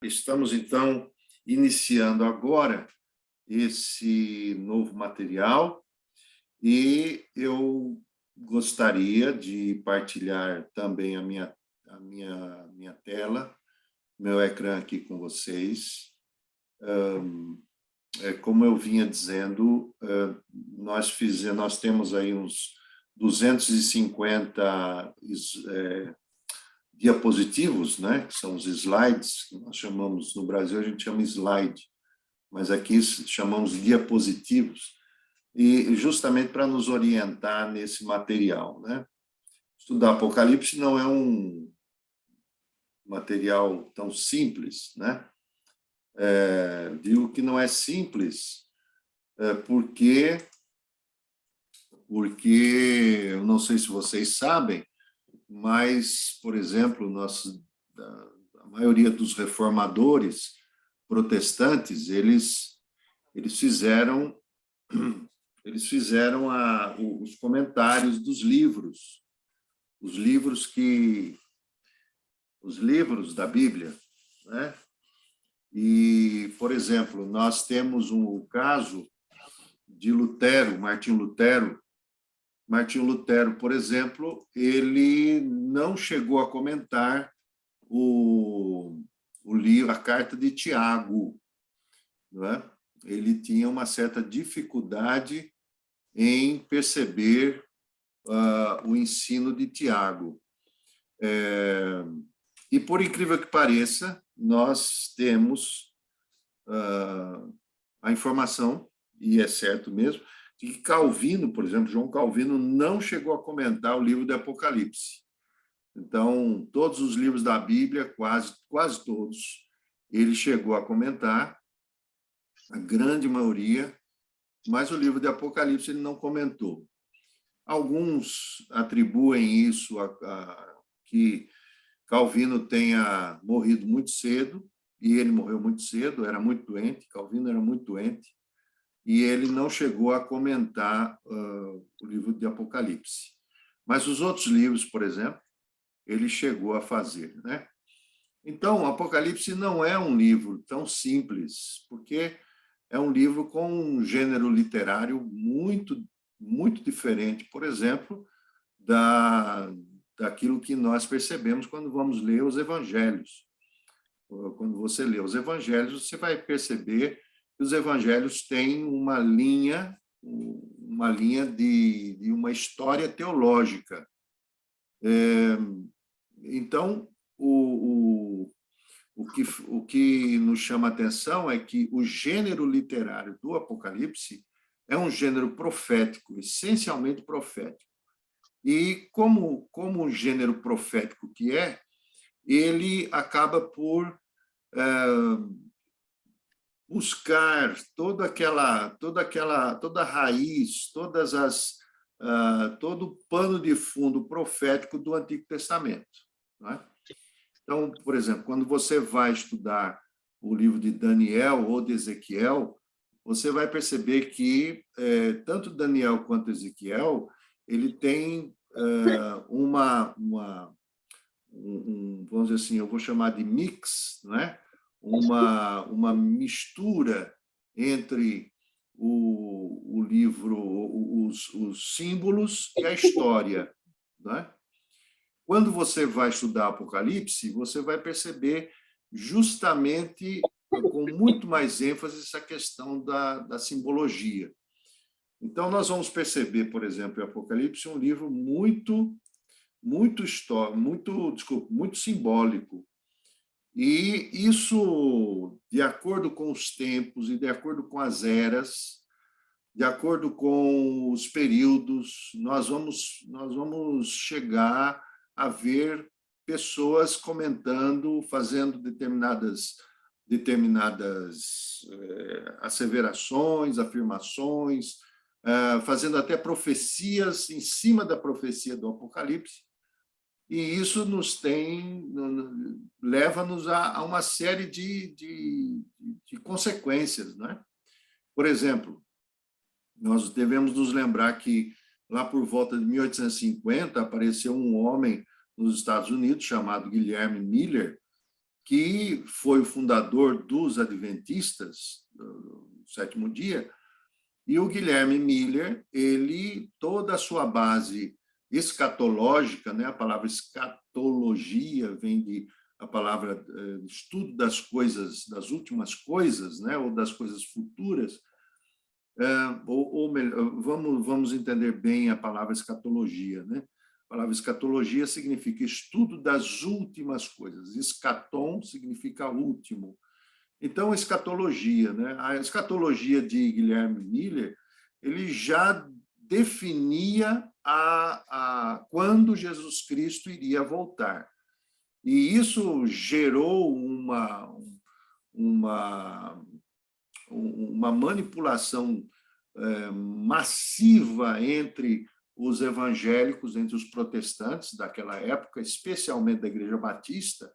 Estamos, então, iniciando agora esse novo material e eu gostaria de partilhar também a minha tela, meu ecrã aqui com vocês. Como eu vinha dizendo, nós temos aí uns 250 diapositivos, né, que são os slides, que nós chamamos, no Brasil a gente chama slide, mas aqui chamamos diapositivos, e justamente para nos orientar nesse material, né? Estudar Apocalipse não é um material tão simples, né? Digo que não é simples porque eu não sei se vocês sabem, mas, por exemplo, a maioria dos reformadores protestantes, eles fizeram os comentários dos livros, os livros da Bíblia, né? E, por exemplo, nós temos o caso de Lutero, Martinho Lutero. Martinho Lutero, por exemplo, ele não chegou a comentar o livro, a carta de Tiago, não é? Ele tinha uma certa dificuldade em perceber o ensino de Tiago. E, por incrível que pareça, nós temos a informação, e é certo mesmo, de que Calvino, por exemplo, João Calvino, não chegou a comentar o livro do Apocalipse. Então, todos os livros da Bíblia, quase todos, ele chegou a comentar, a grande maioria, mas o livro de Apocalipse ele não comentou. Alguns atribuem isso a que Calvino tenha morrido muito cedo, e ele morreu muito cedo, era muito doente, Calvino era muito doente, e ele não chegou a comentar o livro de Apocalipse. Mas os outros livros, por exemplo, ele chegou a fazer, né? Então, Apocalipse não é um livro tão simples, porque é um livro com um gênero literário muito, muito diferente, por exemplo, daquilo que nós percebemos quando vamos ler os evangelhos. Quando você lê os evangelhos, você vai perceber que os evangelhos têm uma linha de uma história teológica. Então, o que nos chama a atenção é que o gênero literário do Apocalipse é um gênero profético, essencialmente profético. E como um gênero profético que ele acaba por buscar toda a raiz, todo o pano de fundo profético do Antigo Testamento, não é? Então, por exemplo, quando você vai estudar o livro de Daniel ou de Ezequiel, você vai perceber que tanto Daniel quanto Ezequiel ele tem vamos dizer assim, eu vou chamar de mix, não é? Uma mistura entre o livro, os símbolos e a história, não é? Quando você vai estudar Apocalipse, você vai perceber justamente com muito mais ênfase essa questão da simbologia. Então, nós vamos perceber, por exemplo, em Apocalipse, um livro muito simbólico. E isso, de acordo com os tempos e de acordo com as eras, de acordo com os períodos, nós vamos chegar a ver pessoas comentando, fazendo determinadas asseverações, afirmações, fazendo até profecias em cima da profecia do Apocalipse, e isso leva-nos a uma série de consequências, não é? Por exemplo, nós devemos nos lembrar que lá por volta de 1850 apareceu um homem nos Estados Unidos chamado Guilherme Miller, que foi o fundador dos Adventistas, do sétimo dia, e o Guilherme Miller, toda a sua base escatológica, né? A palavra escatologia vem a palavra estudo das coisas, das últimas coisas, né? Ou das coisas futuras, ou melhor, vamos entender bem a palavra escatologia, né? A palavra escatologia significa estudo das últimas coisas. Escatom significa último. Então, escatologia, né? A escatologia de Guilherme Miller, ele já definia quando Jesus Cristo iria voltar. E isso gerou uma manipulação massiva entre os evangélicos, entre os protestantes daquela época, especialmente da Igreja Batista,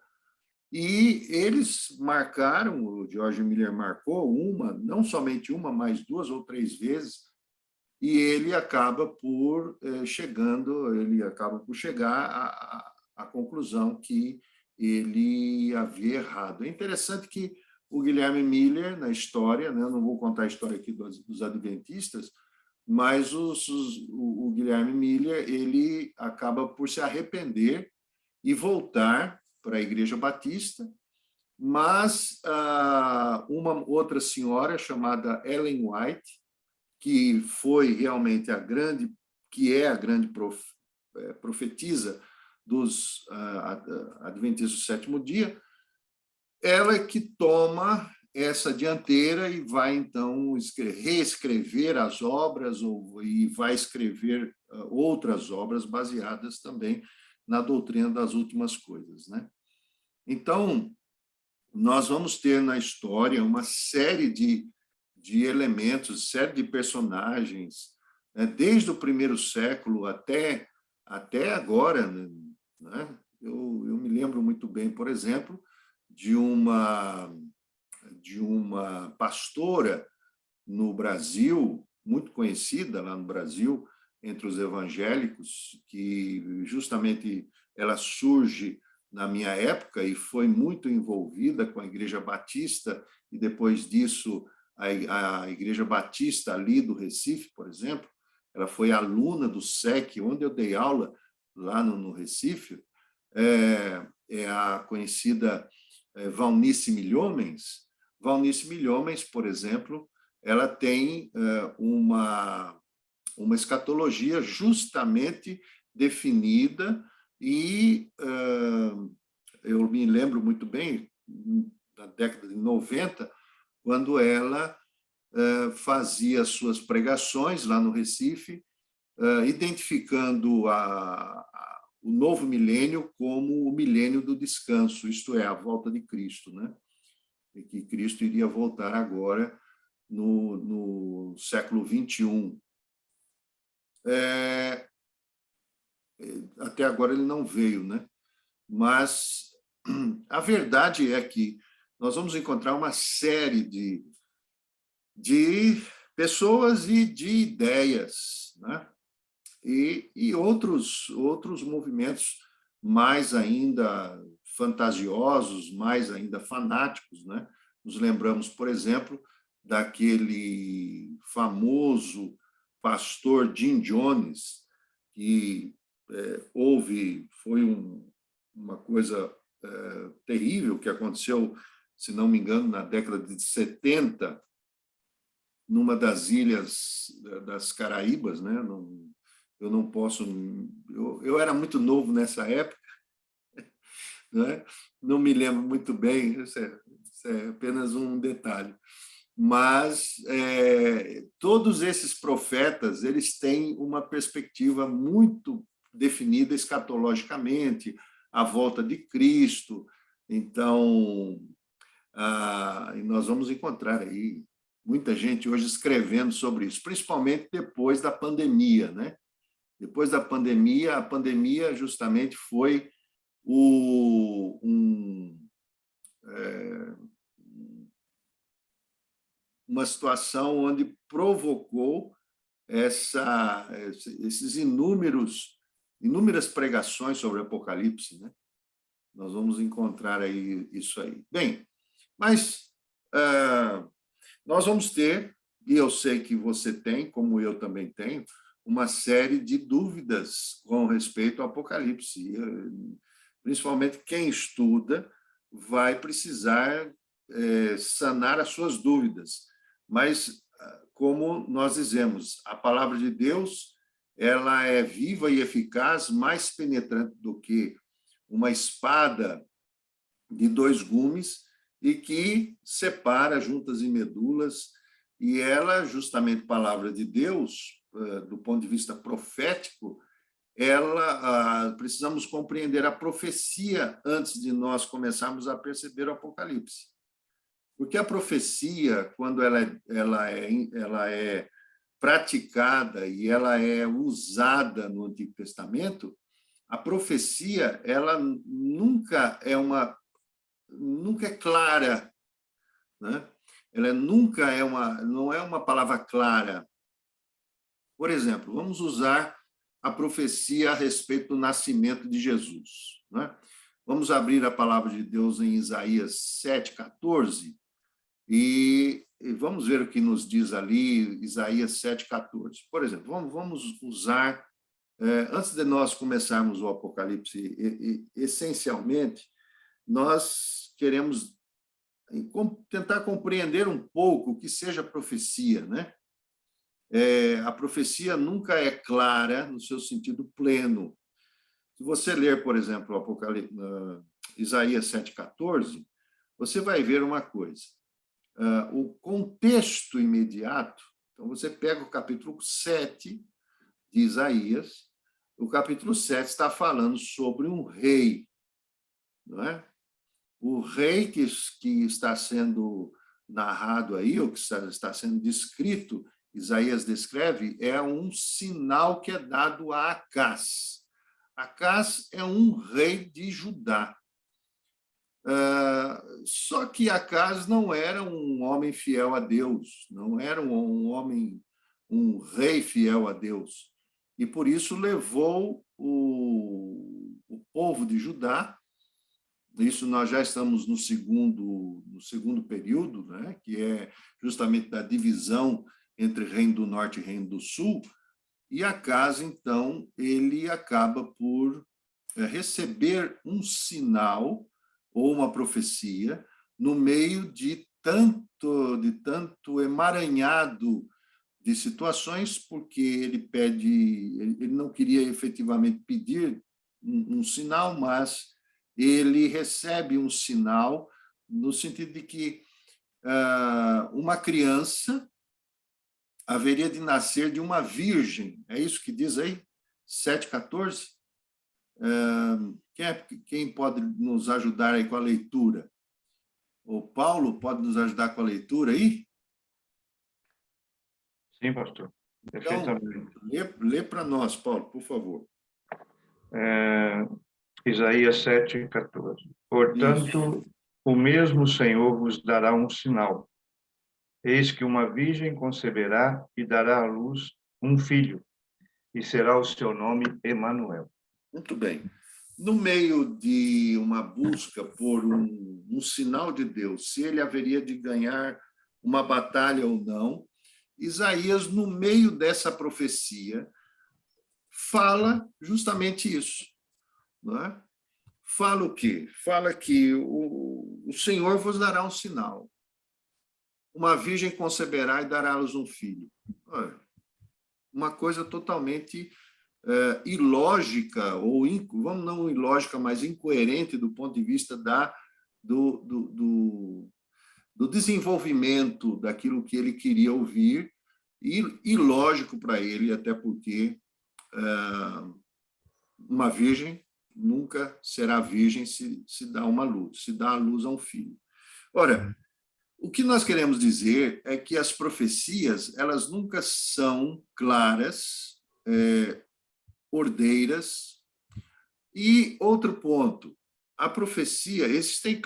e eles marcaram, o George Miller marcou não somente uma, mas 2 ou 3 vezes, e ele acaba por chegar à conclusão que ele havia errado. É interessante que o Guilherme Miller, na história, né, não vou contar a história aqui dos adventistas, mas o Guilherme Miller, ele acaba por se arrepender e voltar para a Igreja Batista, mas uma outra senhora chamada Ellen White, que foi realmente a grande profetisa dos Adventistas do sétimo dia, ela é que toma essa dianteira e vai, então, reescrever as obras e vai escrever outras obras baseadas também na doutrina das últimas coisas, né? Então, nós vamos ter na história uma série de elementos, série de personagens, né? Desde o primeiro século até agora, né? Eu me lembro muito bem, por exemplo, de uma pastora no Brasil, muito conhecida lá no Brasil, entre os evangélicos, que justamente ela surge na minha época e foi muito envolvida com a Igreja Batista, e depois disso a Igreja Batista ali do Recife, por exemplo, ela foi aluna do SEC, onde eu dei aula lá no Recife, é a conhecida Valnice Milhomens. Valnice Milhomens, por exemplo, ela tem uma escatologia justamente definida e eu me lembro muito bem, na década de 90, quando ela fazia suas pregações lá no Recife, identificando o novo milênio como o milênio do descanso, isto é, a volta de Cristo, né? E que Cristo iria voltar agora no século XXI. Até agora ele não veio, né? Mas a verdade é que nós vamos encontrar uma série de pessoas e de ideias, né? E outros movimentos mais ainda fantasiosos, mais ainda fanáticos, né? Nos lembramos, por exemplo, daquele famoso pastor Jim Jones, que foi uma coisa terrível que aconteceu, se não me engano, na década de 70, numa das ilhas das Caraíbas, né? Eu não posso... Eu era muito novo nessa época, né? Não me lembro muito bem, isso é apenas um detalhe. Mas todos esses profetas, eles têm uma perspectiva muito definida escatologicamente, a volta de Cristo. Então, nós vamos encontrar aí muita gente hoje escrevendo sobre isso, principalmente depois da pandemia, né? Depois da pandemia, a pandemia justamente foi uma situação onde provocou esses inúmeras pregações sobre o Apocalipse, né? Nós vamos encontrar aí isso aí. Bem, mas nós vamos ter, e eu sei que você tem, como eu também tenho, uma série de dúvidas com respeito ao Apocalipse. Principalmente quem estuda vai precisar sanar as suas dúvidas. Mas, como nós dizemos, a palavra de Deus, ela é viva e eficaz, mais penetrante do que uma espada de 2 gumes e que separa juntas e medulas. E ela, justamente, palavra de Deus, do ponto de vista profético, ela precisamos compreender a profecia antes de nós começarmos a perceber o Apocalipse. Porque a profecia, quando ela é praticada e ela é usada no Antigo Testamento, a profecia ela nunca é clara, né? Ela nunca não é uma palavra clara. Por exemplo, vamos usar a profecia a respeito do nascimento de Jesus, né? Vamos abrir a palavra de Deus em Isaías 7,14 e vamos ver o que nos diz ali, Isaías 7,14. Por exemplo, vamos usar, antes de nós começarmos o Apocalipse, essencialmente, nós queremos tentar compreender um pouco o que seja profecia, né? A profecia nunca é clara no seu sentido pleno. Se você ler, por exemplo, o Apocalipse, Isaías 7,14, você vai ver uma coisa. O contexto imediato, então você pega o capítulo 7 de Isaías, o capítulo 7 está falando sobre um rei, não é? O rei que está sendo narrado aí, ou que está sendo descrito, Isaías descreve, é um sinal que é dado a Acás. Acás é um rei de Judá. Só que Acás não era um homem fiel a Deus, não era um rei fiel a Deus. E por isso levou o povo de Judá. Isso nós já estamos no segundo período, né, que é justamente da divisão entre Reino do Norte e Reino do Sul, e Acás, então, ele acaba por receber um sinal ou uma profecia no meio de tanto emaranhado de situações, porque ele não queria efetivamente pedir um sinal, mas ele recebe um sinal no sentido de que uma criança haveria de nascer de uma virgem. É isso que diz aí? 7,14? Quem pode nos ajudar aí com a leitura? O Paulo pode nos ajudar com a leitura aí? Sim, pastor. Perfeitamente. Então, lê para nós, Paulo, por favor. Isaías 7,14. Portanto, isso. O mesmo Senhor vos dará um sinal. Eis que uma virgem conceberá e dará à luz um filho, e será o seu nome Emanuel. Muito bem. No meio de uma busca por um sinal de Deus, se ele haveria de ganhar uma batalha ou não, Isaías, no meio dessa profecia, fala justamente isso. Não é? Fala o quê? Fala que o Senhor vos dará um sinal. Uma virgem conceberá e dará à luz um filho. Uma coisa totalmente ilógica, ou vamos não ilógica, mas incoerente do ponto de vista do desenvolvimento daquilo que ele queria ouvir, e ilógico para ele, até porque uma virgem nunca será virgem se dá a luz a um filho. Ora, o que nós queremos dizer é que as profecias, elas nunca são claras, ordeiras. E outro ponto, a profecia, existem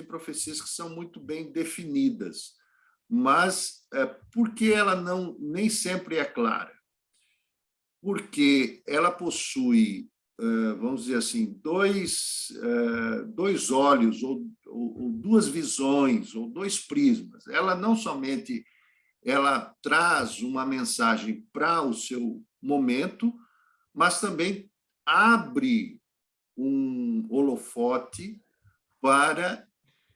profecias que são muito bem definidas, mas por que ela nem sempre é clara? Porque ela possui vamos dizer assim, dois olhos, ou duas visões, ou dois prismas. Ela não somente ela traz uma mensagem para o seu momento, mas também abre um holofote para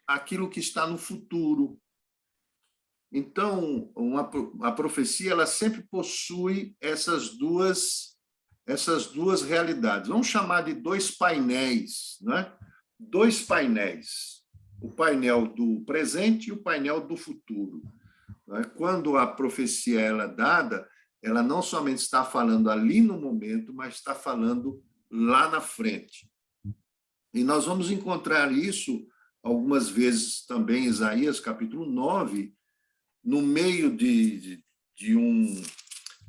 aquilo que está no futuro. Então, a profecia ela sempre possui essas duas realidades. Vamos chamar de dois painéis, né? Dois painéis. O painel do presente e o painel do futuro. Quando a profecia ela é dada, ela não somente está falando ali no momento, mas está falando lá na frente. E nós vamos encontrar isso algumas vezes também em Isaías, capítulo 9, no meio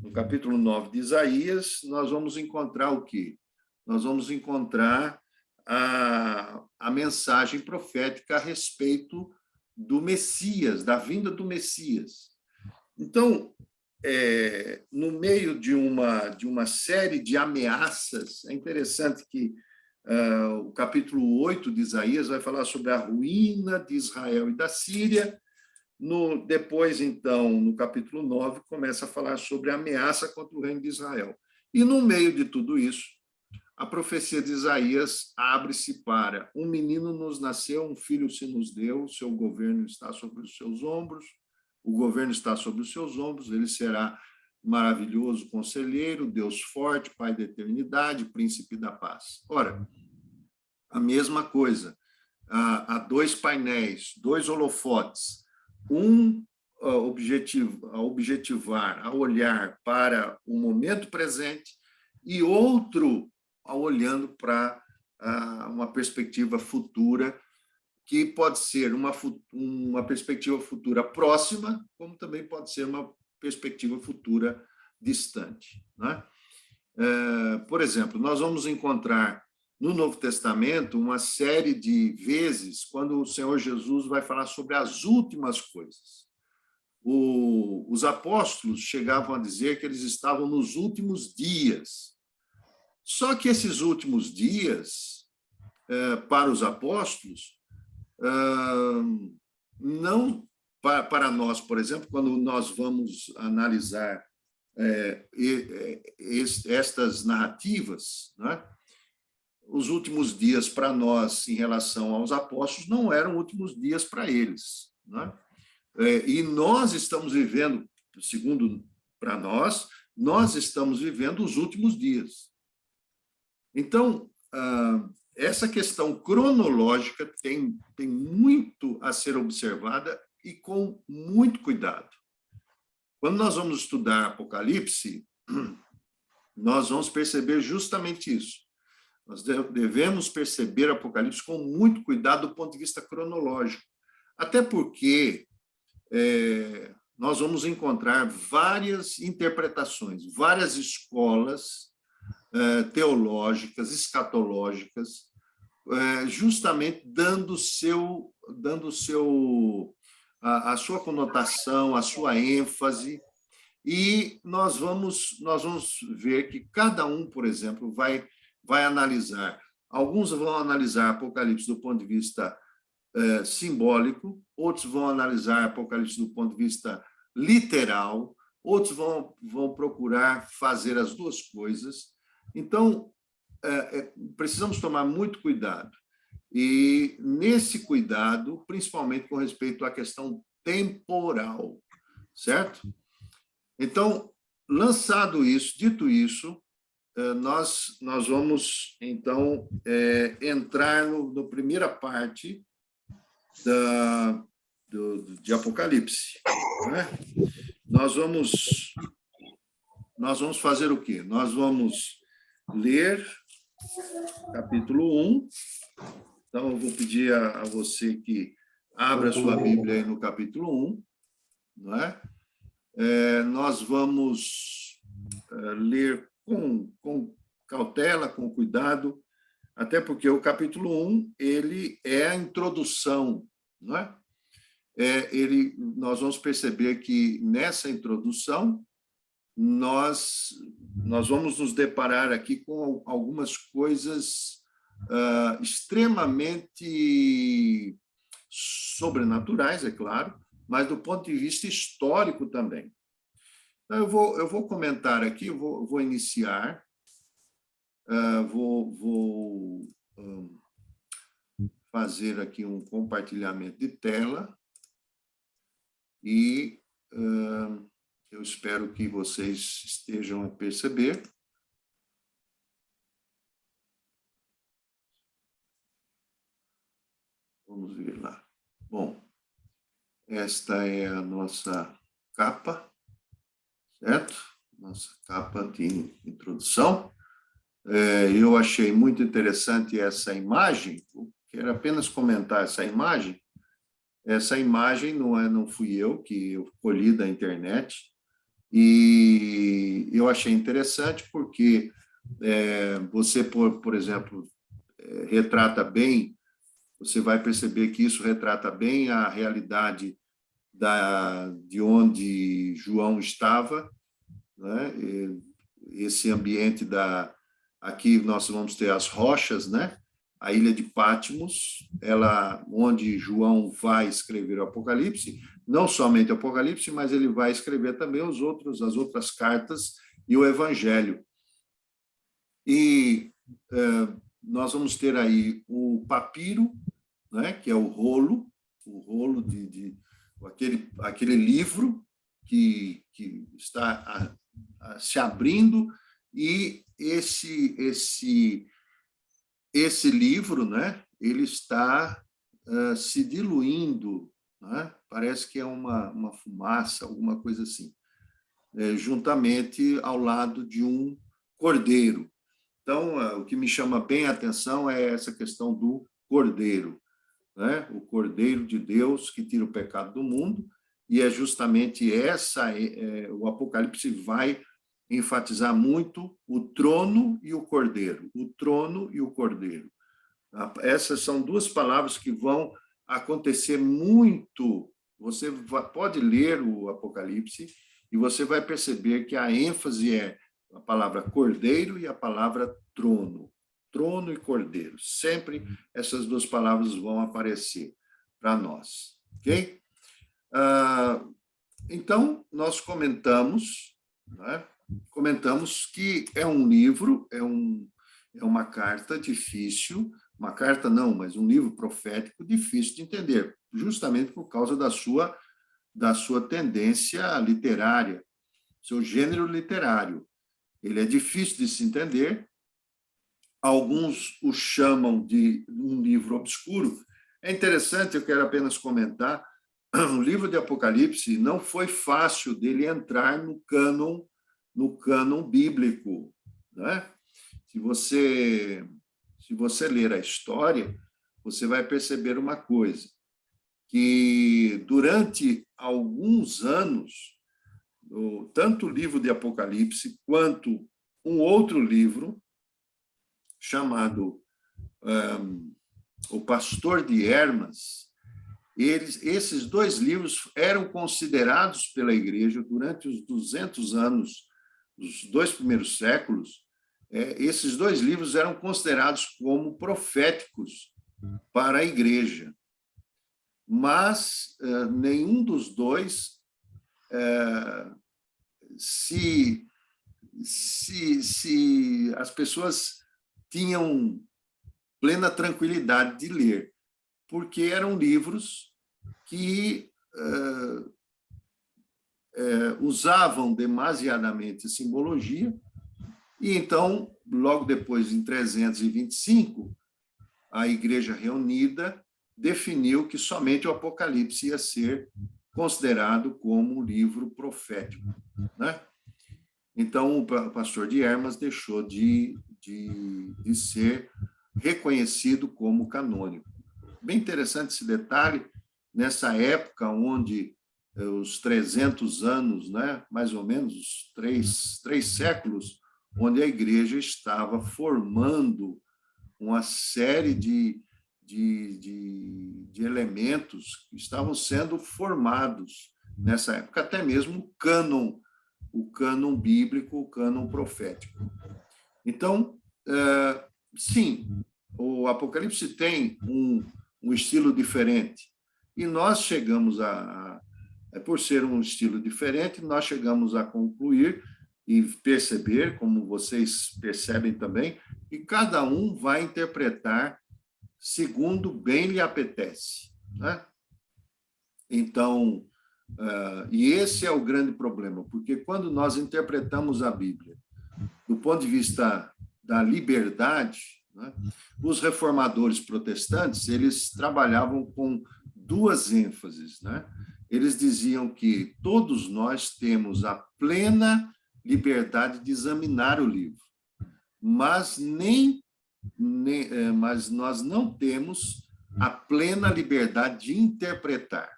no capítulo 9 de Isaías, nós vamos encontrar o quê? Nós vamos encontrar a mensagem profética a respeito do Messias, da vinda do Messias. Então, no meio de uma série de ameaças, é interessante que o capítulo 8 de Isaías vai falar sobre a ruína de Israel e da Síria. Depois, então, no capítulo 9, começa a falar sobre a ameaça contra o reino de Israel. E, no meio de tudo isso, a profecia de Isaías abre-se para: um menino nos nasceu, um filho se nos deu, o seu governo está sobre os seus ombros, o governo está sobre os seus ombros, ele será maravilhoso conselheiro, Deus forte, Pai da eternidade, príncipe da paz. Ora, a mesma coisa, há dois painéis, dois holofotes, um objetivar, a olhar para o momento presente, e outro olhando para uma perspectiva futura, que pode ser uma perspectiva futura próxima, como também pode ser uma perspectiva futura distante, né? Por exemplo, nós vamos encontrar no Novo Testamento uma série de vezes quando o Senhor Jesus vai falar sobre as últimas coisas. Os apóstolos chegavam a dizer que eles estavam nos últimos dias. Só que esses últimos dias, para os apóstolos, não para nós, por exemplo, quando nós vamos analisar estas narrativas, né? Os últimos dias para nós, em relação aos apóstolos, não eram últimos dias para eles, né? E nós estamos vivendo, segundo para nós estamos vivendo os últimos dias. Então, essa questão cronológica tem muito a ser observada e com muito cuidado. Quando nós vamos estudar Apocalipse, nós vamos perceber justamente isso. Nós devemos perceber Apocalipse com muito cuidado do ponto de vista cronológico, até porque nós vamos encontrar várias interpretações, várias escolas teológicas, escatológicas, justamente dando a sua conotação, a sua ênfase, e nós vamos ver que cada um, por exemplo, vai analisar. Alguns vão analisar Apocalipse do ponto de vista simbólico, outros vão analisar Apocalipse do ponto de vista literal, outros vão procurar fazer as duas coisas. Então, precisamos tomar muito cuidado. E, nesse cuidado, principalmente com respeito à questão temporal, certo? Então, dito isso, nós vamos, então, entrar na primeira parte de Apocalipse, né? Nós vamos fazer o quê? Nós vamos ler capítulo 1. Então, eu vou pedir a você que abra a sua Bíblia aí no capítulo 1, não é? Nós vamos ler com cautela, com cuidado, até porque o capítulo 1 ele é a introdução, não é? Nós vamos perceber que, nessa introdução, nós vamos nos deparar aqui com algumas coisas extremamente sobrenaturais, é claro, mas do ponto de vista histórico também. Então, eu vou comentar aqui, vou iniciar, vou fazer aqui um compartilhamento de tela e eu espero que vocês estejam a perceber. Vamos ver lá. Bom, esta é a nossa capa, certo? Nossa capa de introdução. Eu achei muito interessante essa imagem. Quero apenas comentar essa imagem. Essa imagem não fui eu que eu colhi da internet, e eu achei interessante porque você, por exemplo, retrata bem, você vai perceber que isso retrata bem a realidade de onde João estava, né? Esse ambiente aqui nós vamos ter as rochas, né? A ilha de Patmos, onde João vai escrever o Apocalipse, não somente o Apocalipse, mas ele vai escrever também as outras cartas e o Evangelho. E nós vamos ter aí o papiro, né, que é o rolo de aquele livro que está se abrindo, e esse livro, né, ele está se diluindo, né? Parece que é uma fumaça, alguma coisa assim, juntamente ao lado de um cordeiro. Então, o que me chama bem a atenção é essa questão do cordeiro, né? O Cordeiro de Deus que tira o pecado do mundo, e é justamente o Apocalipse vai enfatizar muito o trono e o cordeiro, o trono e o cordeiro. Essas são duas palavras que vão acontecer muito. Você pode ler o Apocalipse e você vai perceber que a ênfase é a palavra cordeiro e a palavra trono. Trono e cordeiro. Sempre essas duas palavras vão aparecer para nós. Ok? Então, nós comentamos, né? Comentamos que é um livro, é uma carta difícil, uma carta não, mas um livro profético difícil de entender, justamente por causa da sua tendência literária, seu gênero literário. Ele é difícil de se entender. Alguns o chamam de um livro obscuro. É interessante, eu quero apenas comentar, o livro de Apocalipse não foi fácil dele entrar no cânon bíblico, né? Se você ler a história, você vai perceber uma coisa, que durante alguns anos, tanto o livro de Apocalipse quanto um outro livro chamado O Pastor de Hermas, esses dois livros eram considerados pela Igreja durante os 200 anos, os 2 primeiros séculos. Esses dois livros eram considerados como proféticos para a Igreja, mas nenhum dos dois se as pessoas tinham plena tranquilidade de ler, porque eram livros que usavam demasiadamente simbologia, e então, logo depois, em 325, a Igreja Reunida definiu que somente o Apocalipse ia ser considerado como um livro profético, né? Então, o pastor de Hermas deixou de ser reconhecido como canônico. Bem interessante esse detalhe, nessa época onde os 300 anos, né, mais ou menos, três séculos, onde a Igreja estava formando uma série de elementos que estavam sendo formados nessa época, até mesmo o cânon bíblico, o cânon profético. Então, sim, o Apocalipse tem um estilo diferente. E nós chegamos por ser um estilo diferente, nós chegamos a concluir e perceber, como vocês percebem também, que cada um vai interpretar segundo bem lhe apetece, né? Então, e esse é o grande problema, porque quando nós interpretamos a Bíblia do ponto de vista da liberdade, né, os reformadores protestantes, eles trabalhavam com duas ênfases, né? Eles diziam que todos nós temos a plena liberdade de examinar o livro, mas mas nós não temos a plena liberdade de interpretar.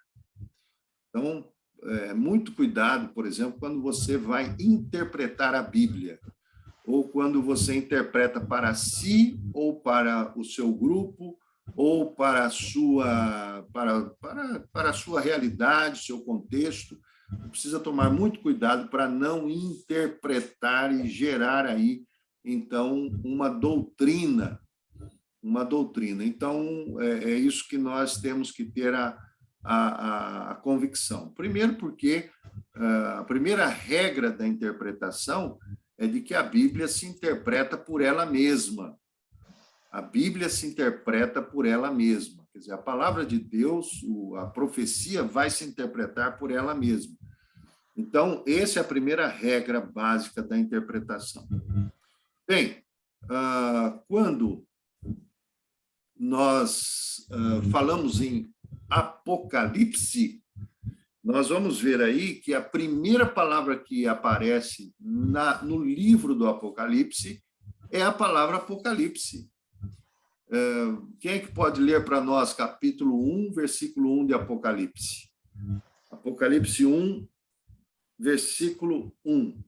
Então, muito cuidado, por exemplo, quando você vai interpretar a Bíblia, ou quando você interpreta para si, ou para o seu grupo, ou para a sua realidade, seu contexto. Precisa tomar muito cuidado para não interpretar e gerar aí, então, uma doutrina. Então, é isso que nós temos que ter a convicção. Primeiro, porque a primeira regra da interpretação é de que a Bíblia se interpreta por ela mesma. A Bíblia se interpreta por ela mesma. Quer dizer, a palavra de Deus, a profecia vai se interpretar por ela mesma. Então, essa é a primeira regra básica da interpretação. Bem, quando nós falamos em Apocalipse, nós vamos ver aí que a primeira palavra que aparece no livro do Apocalipse é a palavra Apocalipse. Quem é que pode ler para nós capítulo 1, versículo 1 de Apocalipse? Apocalipse 1, versículo 1.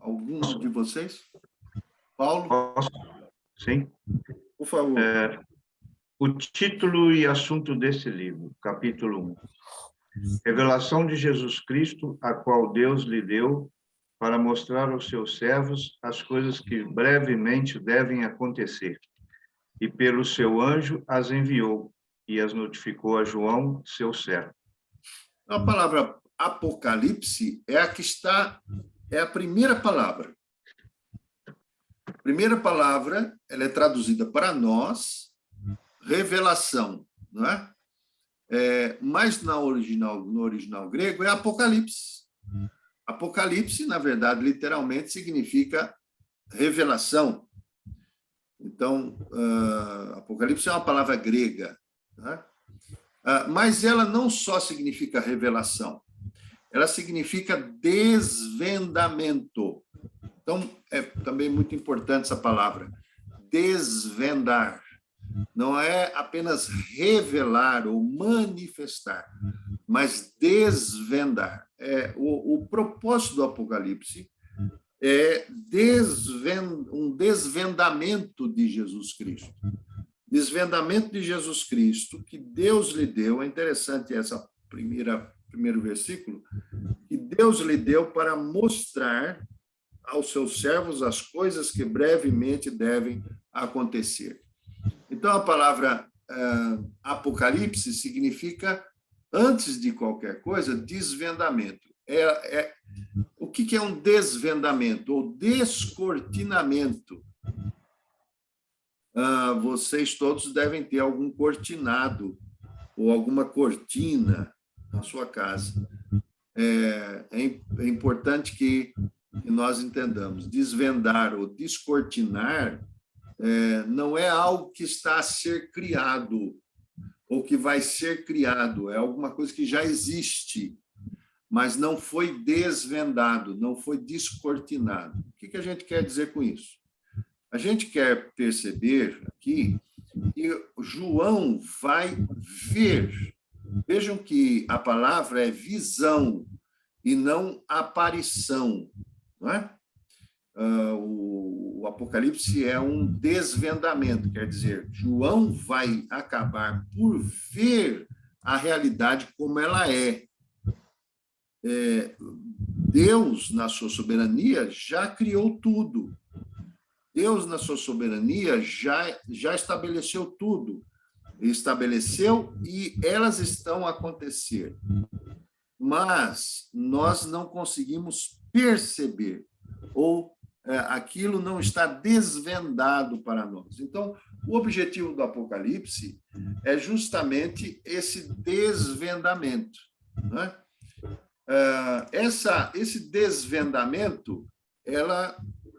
Algum de vocês? Paulo? Posso? Sim. Por favor. O título e assunto desse livro, capítulo 1. Revelação de Jesus Cristo, a qual Deus lhe deu para mostrar aos seus servos as coisas que brevemente devem acontecer. E pelo seu anjo as enviou e as notificou a João, seu servo. A palavra Apocalipse é a que está, é a primeira palavra. A primeira palavra, ela é traduzida para nós, revelação, não é? Mas no original grego é Apocalipse. Apocalipse, na verdade, literalmente significa revelação. Então, Apocalipse é uma palavra grega, né? Mas ela não só significa revelação, ela significa desvendamento. Então, é também muito importante essa palavra, desvendar. Não é apenas revelar ou manifestar, mas desvendar. O propósito do Apocalipse é um desvendamento de Jesus Cristo. Desvendamento de Jesus Cristo, que Deus lhe deu, é interessante essa primeiro versículo, que Deus lhe deu para mostrar aos seus servos as coisas que brevemente devem acontecer. Então, a palavra Apocalipse significa, antes de qualquer coisa, desvendamento. O que é um desvendamento ou descortinamento? Vocês todos devem ter algum cortinado ou alguma cortina na sua casa. É importante que nós entendamos. Desvendar ou descortinar não é algo que está a ser criado ou que vai ser criado, é alguma coisa que já existe, mas não foi desvendado, não foi descortinado. O que a gente quer dizer com isso? A gente quer perceber aqui que João vai ver. Vejam que a palavra é visão e não aparição, não é? O Apocalipse é um desvendamento, quer dizer, João vai acabar por ver a realidade como ela é. Deus, na sua soberania, já criou tudo. Deus, na sua soberania, já estabeleceu tudo. Estabeleceu e elas estão a acontecer. Mas nós não conseguimos perceber, ou aquilo não está desvendado para nós. Então, o objetivo do Apocalipse é justamente esse desvendamento, né? Esse desvendamento,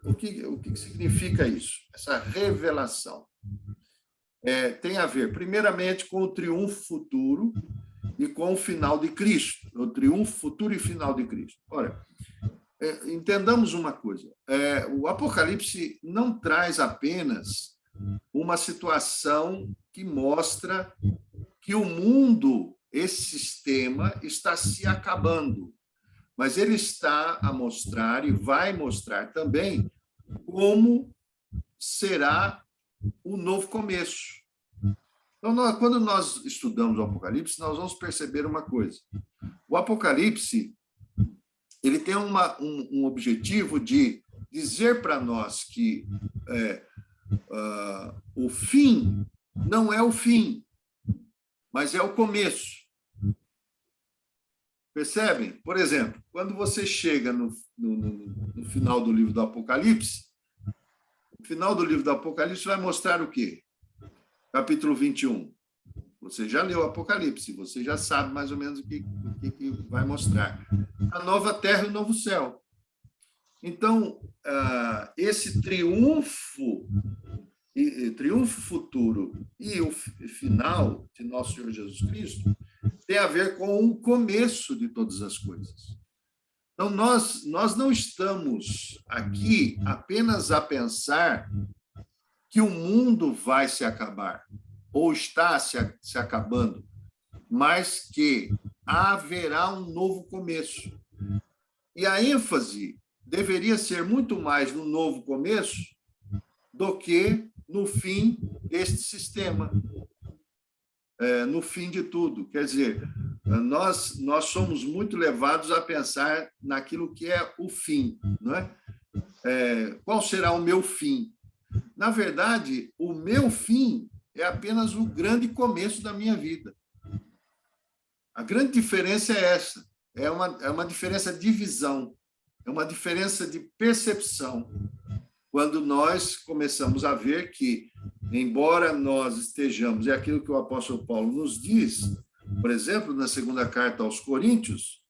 o que significa isso? Essa revelação tem a ver, primeiramente, com o triunfo futuro e com o final de Cristo, o triunfo futuro e final de Cristo. Ora, entendamos uma coisa, o Apocalipse não traz apenas uma situação que mostra que o mundo, esse sistema, está se acabando, mas ele está a mostrar e vai mostrar também como será o novo começo. Então, quando nós estudamos o Apocalipse, nós vamos perceber uma coisa. O Apocalipse, ele tem um objetivo de dizer para nós que o fim não é o fim, mas é o começo. Percebem? Por exemplo, quando você chega no final do livro do Apocalipse, o final do livro do Apocalipse vai mostrar o quê? Capítulo 21. Você já leu o Apocalipse, você já sabe mais ou menos o que vai mostrar. A nova terra e o novo céu. Então, esse triunfo futuro e o final de nosso Senhor Jesus Cristo tem a ver com o começo de todas as coisas. Então, nós não estamos aqui apenas a pensar que o mundo vai se acabar, ou está se acabando, mas que haverá um novo começo. E a ênfase deveria ser muito mais no novo começo do que no fim deste sistema, no fim de tudo. Quer dizer, nós somos muito levados a pensar naquilo que é o fim, não é? Qual será o meu fim? Na verdade, o meu fim é apenas o grande começo da minha vida. A grande diferença é essa. É uma diferença de visão, é uma diferença de percepção. Quando nós começamos a ver que, embora nós estejamos, é aquilo que o apóstolo Paulo nos diz, por exemplo, na segunda carta aos Coríntios,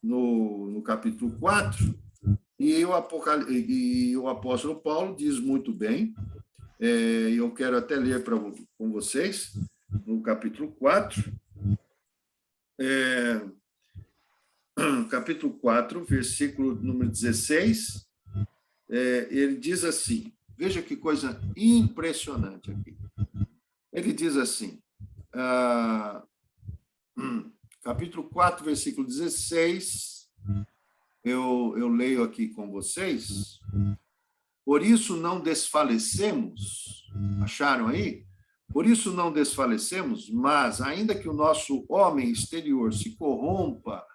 no capítulo 4, e o apóstolo Paulo diz muito bem, eu quero até ler com vocês, no capítulo 4, capítulo 4, versículo número 16, ele diz assim, veja que coisa impressionante aqui. Ele diz assim, capítulo 4, versículo 16, eu leio aqui com vocês. Por isso não desfalecemos, acharam aí? Por isso não desfalecemos, mas, ainda que o nosso homem exterior se corrompa,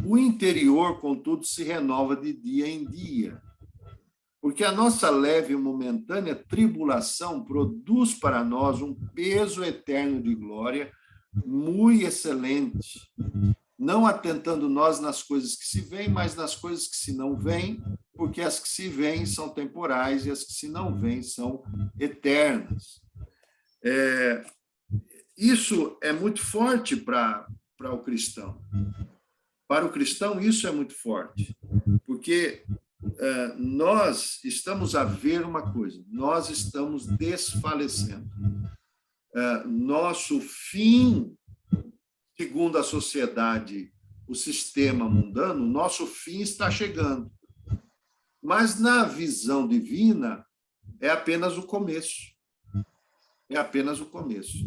o interior, contudo, se renova de dia em dia. Porque a nossa leve e momentânea tribulação produz para nós um peso eterno de glória muito excelente, não atentando nós nas coisas que se veem, mas nas coisas que se não veem, porque as que se veem são temporais e as que se não veem são eternas. Isso é muito forte para o cristão. Para o cristão, isso é muito forte, porque nós estamos a ver uma coisa, nós estamos desfalecendo. Nosso fim, segundo a sociedade, o sistema mundano, nosso fim está chegando. Mas na visão divina, é apenas o começo. É apenas o começo.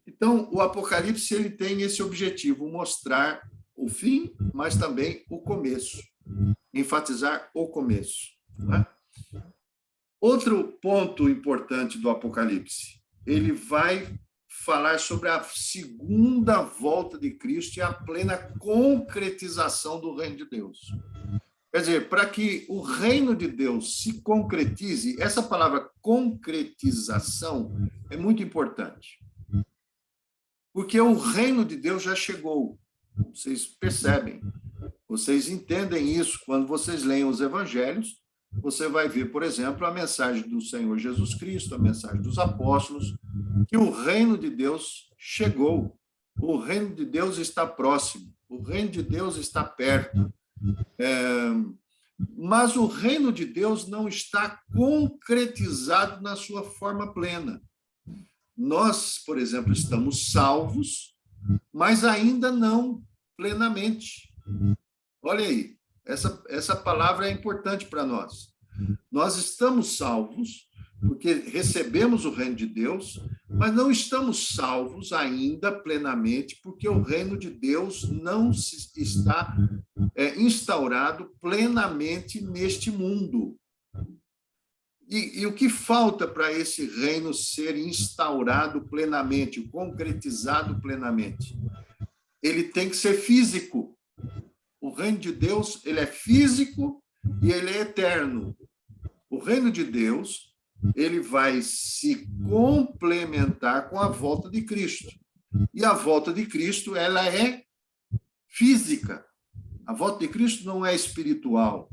Então, o Apocalipse ele tem esse objetivo, mostrar o fim, mas também o começo. Enfatizar o começo. Né? Outro ponto importante do Apocalipse, ele vai falar sobre a segunda volta de Cristo e a plena concretização do reino de Deus. Quer dizer, para que o reino de Deus se concretize, essa palavra concretização é muito importante. Porque o reino de Deus já chegou. Vocês percebem, vocês entendem isso quando vocês leem os evangelhos. Você vai ver, por exemplo, a mensagem do Senhor Jesus Cristo, a mensagem dos apóstolos, que o reino de Deus chegou. O reino de Deus está próximo. O reino de Deus está perto. Mas o reino de Deus não está concretizado na sua forma plena. Nós, por exemplo, estamos salvos, mas ainda não plenamente. Olha aí, essa palavra é importante para nós. Nós estamos salvos, porque recebemos o reino de Deus, mas não estamos salvos ainda plenamente, porque o reino de Deus não está instaurado plenamente neste mundo. E o que falta para esse reino ser instaurado plenamente, concretizado plenamente? Ele tem que ser físico. O reino de Deus, ele é físico e ele é eterno. O reino de Deus, ele vai se complementar com a volta de Cristo. E a volta de Cristo, ela é física. A volta de Cristo não é espiritual.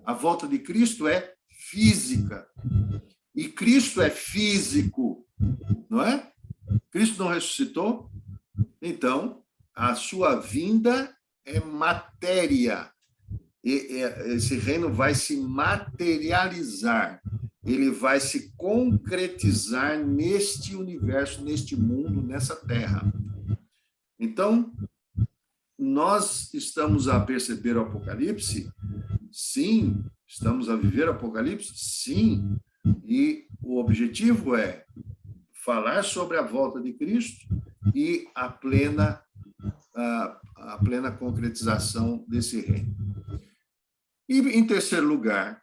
A volta de Cristo é física. E Cristo é físico, não é? Cristo não ressuscitou? Então, a sua vinda é matéria. Esse reino vai se materializar. Ele vai se concretizar neste universo, neste mundo, nessa terra. Então, nós estamos a perceber o Apocalipse? Sim. Estamos a viver o Apocalipse? Sim. E o objetivo é falar sobre a volta de Cristo e a plena concretização desse reino. E, em terceiro lugar,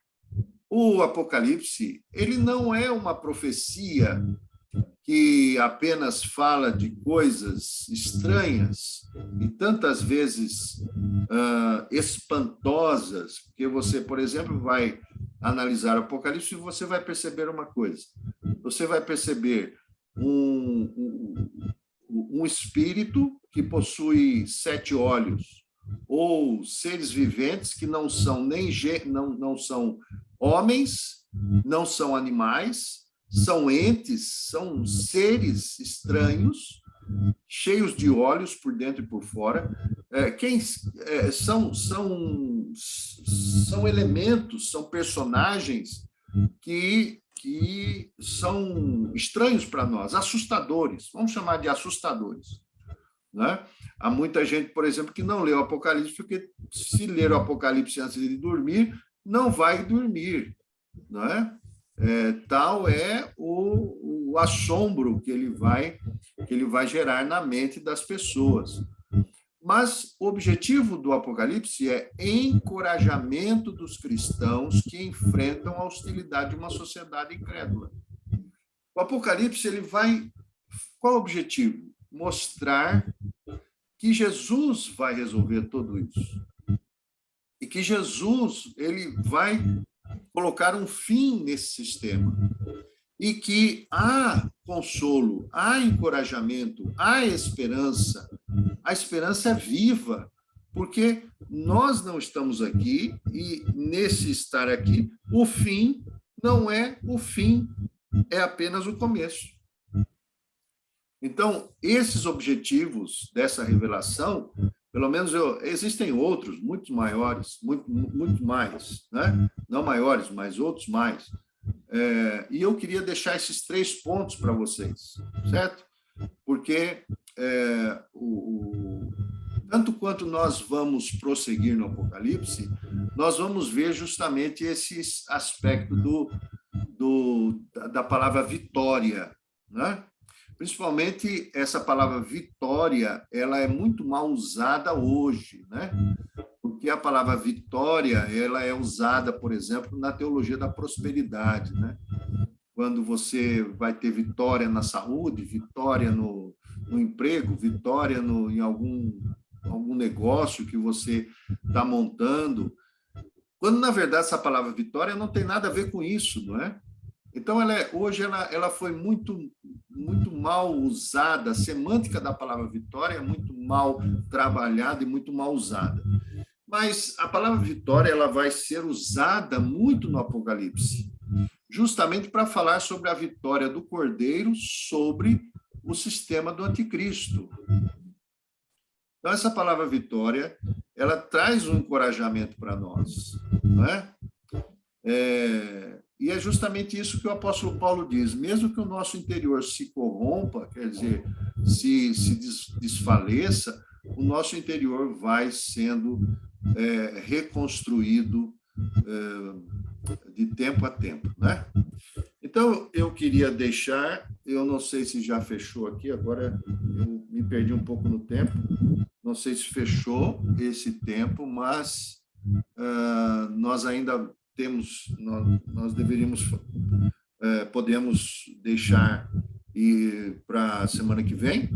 o Apocalipse, ele não é uma profecia que apenas fala de coisas estranhas e tantas vezes espantosas, porque você, por exemplo, vai analisar o Apocalipse e você vai perceber uma coisa. Você vai perceber um espírito que possui 7 olhos, ou seres viventes que não são não são homens, não são animais, são entes, são seres estranhos, cheios de olhos por dentro e por fora. São elementos, são personagens que são estranhos para nós, assustadores. Vamos chamar de assustadores, né? Há muita gente, por exemplo, que não lê o Apocalipse, porque se ler o Apocalipse antes de dormir, não vai dormir, não é? Tal é o assombro que ele vai gerar na mente das pessoas. Mas o objetivo do Apocalipse é encorajamento dos cristãos que enfrentam a hostilidade de uma sociedade incrédula. O Apocalipse, ele vai... Qual é o objetivo? Mostrar que Jesus vai resolver tudo isso. E que Jesus, ele vai colocar um fim nesse sistema. E que há consolo, há encorajamento, há esperança. A esperança é viva, porque nós não estamos aqui e, nesse estar aqui, o fim não é o fim, é apenas o começo. Então, esses objetivos dessa revelação, pelo menos existem outros, muito maiores, muito mais, né? Não maiores, mas outros mais. E eu queria deixar esses 3 pontos para vocês, certo? Porque tanto quanto nós vamos prosseguir no Apocalipse, nós vamos ver justamente esse aspecto da palavra vitória, né? Principalmente essa palavra vitória, ela é muito mal usada hoje, né? Porque a palavra vitória, ela é usada, por exemplo, na teologia da prosperidade, né? Quando você vai ter vitória na saúde, vitória no no emprego, vitória em algum negócio que você está montando, quando, na verdade, essa palavra vitória não tem nada a ver com isso, não é? Então, hoje ela foi muito mal usada, a semântica da palavra vitória é muito mal trabalhada e muito mal usada. Mas a palavra vitória ela vai ser usada muito no Apocalipse, justamente para falar sobre a vitória do Cordeiro sobre o sistema do anticristo. Então, essa palavra vitória, ela traz um encorajamento para nós, não é? E é justamente isso que o apóstolo Paulo diz, mesmo que o nosso interior se corrompa, quer dizer, se desfaleça, o nosso interior vai sendo reconstruído de tempo a tempo, né? Então, eu queria deixar, eu não sei se já fechou aqui, agora eu me perdi um pouco no tempo, não sei se fechou esse tempo, mas nós ainda temos, nós deveríamos, podemos deixar ir para a semana que vem,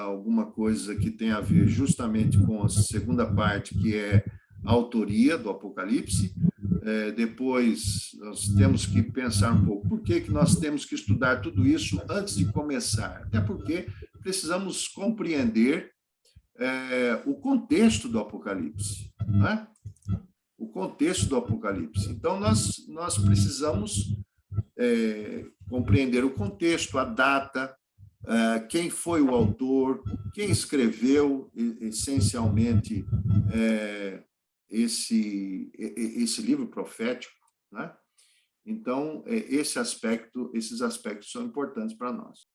alguma coisa que tem a ver justamente com a segunda parte, que é a autoria do Apocalipse. Depois, nós temos que pensar um pouco por que nós temos que estudar tudo isso antes de começar. Até porque precisamos compreender o contexto do Apocalipse, né? O contexto do Apocalipse. Então, nós precisamos compreender o contexto, a data, quem foi o autor, quem escreveu essencialmente esse livro profético, né? Então, esses aspectos são importantes para nós.